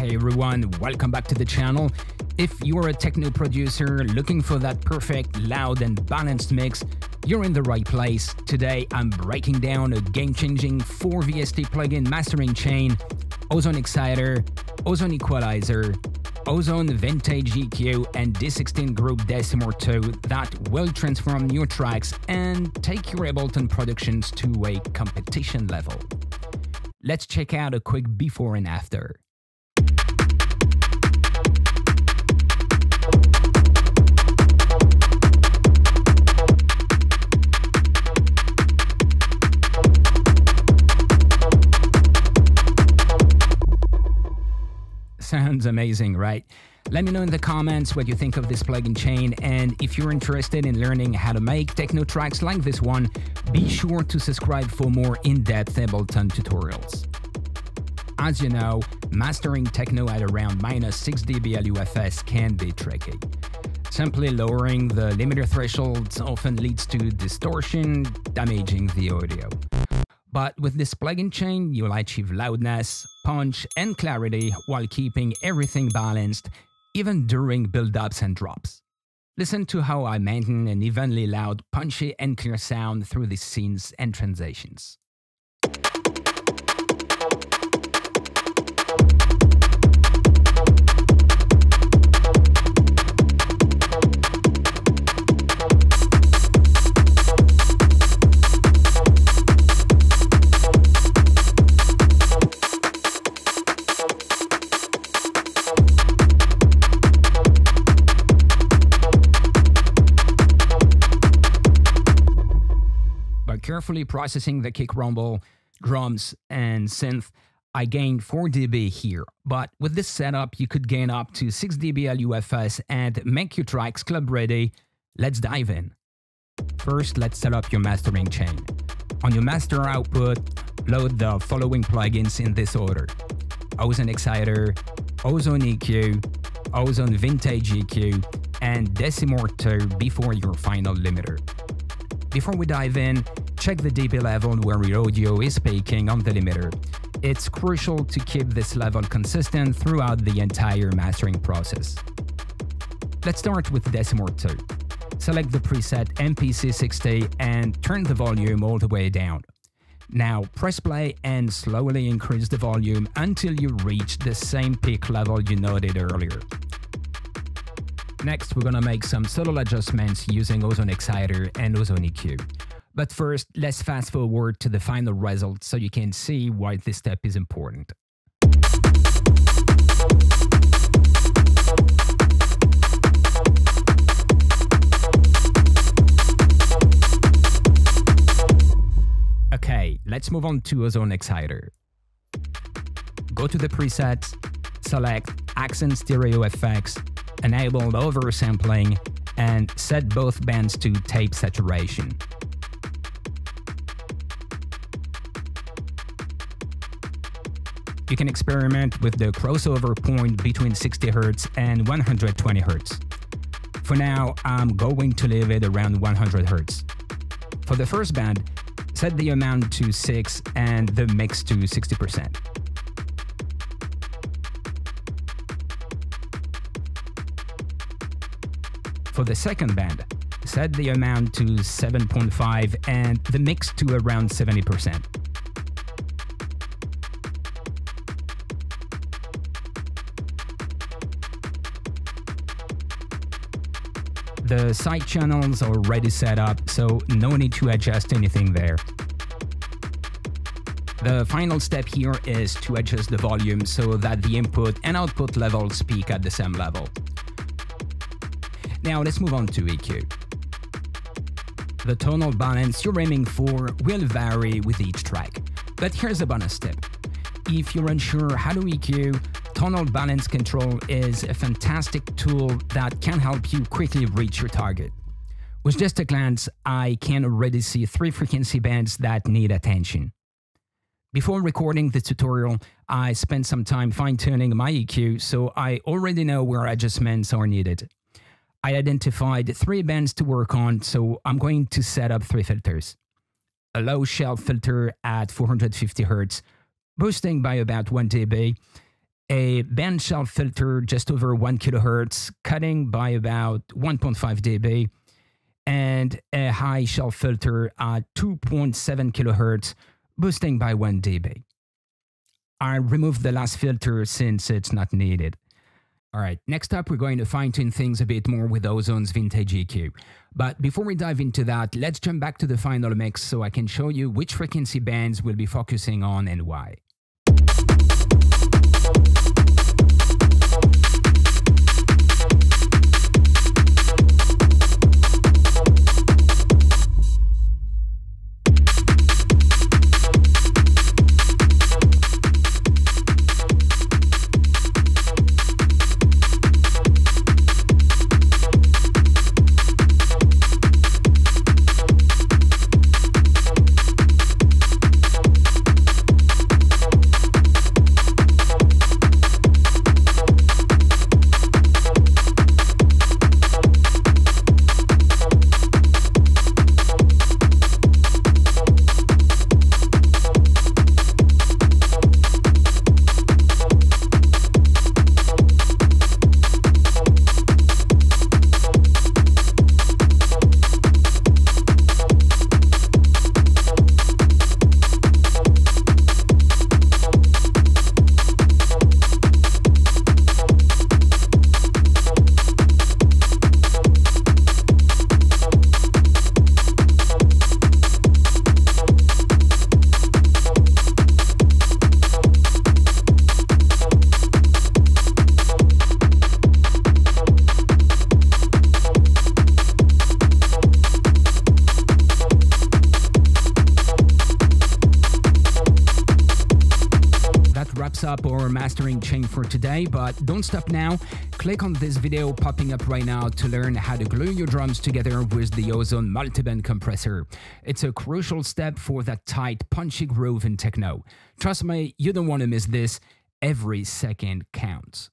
Hey everyone, welcome back to the channel. If you're a techno producer looking for that perfect, loud and balanced mix, you're in the right place. Today I'm breaking down a game-changing 4 VST plugin mastering chain, Ozone Exciter, Ozone Equalizer, Ozone Vintage EQ and D16 Group Decimort 2 that will transform your tracks and take your Ableton productions to a competition level. Let's check out a quick before and after. Sounds amazing, right? Let me know in the comments what you think of this plugin chain, and if you're interested in learning how to make techno tracks like this one, be sure to subscribe for more in-depth Ableton tutorials. As you know, mastering techno at around -6 dB LUFS can be tricky. Simply lowering the limiter thresholds often leads to distortion, damaging the audio. But with this plugin chain, you'll achieve loudness, punch, and clarity while keeping everything balanced, even during build-ups and drops. Listen to how I maintain an evenly loud, punchy, and clear sound through these scenes and transitions. Carefully processing the kick rumble, drums, and synth, I gained 4 dB here, but with this setup you could gain up to 6 dB LUFS and make your tracks club ready. Let's dive in. First, let's set up your mastering chain. On your master output, load the following plugins in this order: Ozone Exciter, Ozone EQ, Ozone Vintage EQ, and Decimort 2 before your final limiter. Before we dive in, check the dB level where your audio is peaking on the limiter. It's crucial to keep this level consistent throughout the entire mastering process. Let's start with Decimort 2. Select the preset MPC60 and turn the volume all the way down. Now press play and slowly increase the volume until you reach the same peak level you noted earlier. Next, we're gonna make some subtle adjustments using Ozone Exciter and Ozone EQ. But first, let's fast forward to the final result so you can see why this step is important. Okay, let's move on to Ozone Exciter. Go to the presets, select Accent Stereo Effects, enable oversampling, and set both bands to tape saturation. You can experiment with the crossover point between 60 Hz and 120 Hz. For now, I'm going to leave it around 100 Hz. For the first band, set the amount to 6 and the mix to 60%. For the second band, set the amount to 7.5 and the mix to around 70%. The side channels are already set up, so no need to adjust anything there. The final step here is to adjust the volume so that the input and output levels peak at the same level. Now let's move on to EQ. The tonal balance you're aiming for will vary with each track, but here's a bonus tip. If you're unsure how to EQ, tonal balance control is a fantastic tool that can help you quickly reach your target. With just a glance, I can already see 3 frequency bands that need attention. Before recording the tutorial, I spent some time fine-tuning my EQ, so I already know where adjustments are needed. I identified 3 bands to work on, so I'm going to set up 3 filters. A low shelf filter at 450 Hz, boosting by about 1 dB, a band shelf filter just over 1 kHz, cutting by about 1.5 dB, and a high shelf filter at 2.7 kHz, boosting by 1 dB. I removed the last filter since it's not needed. All right, next up, we're going to fine-tune things a bit more with Ozone's Vintage EQ. But before we dive into that, let's jump back to the final mix so I can show you which frequency bands we'll be focusing on and why. Up our mastering chain for today, but don't stop now. Click on this video popping up right now to learn how to glue your drums together with the Ozone multiband compressor. It's a crucial step for that tight, punchy groove in techno. Trust me, you don't want to miss this. Every second counts.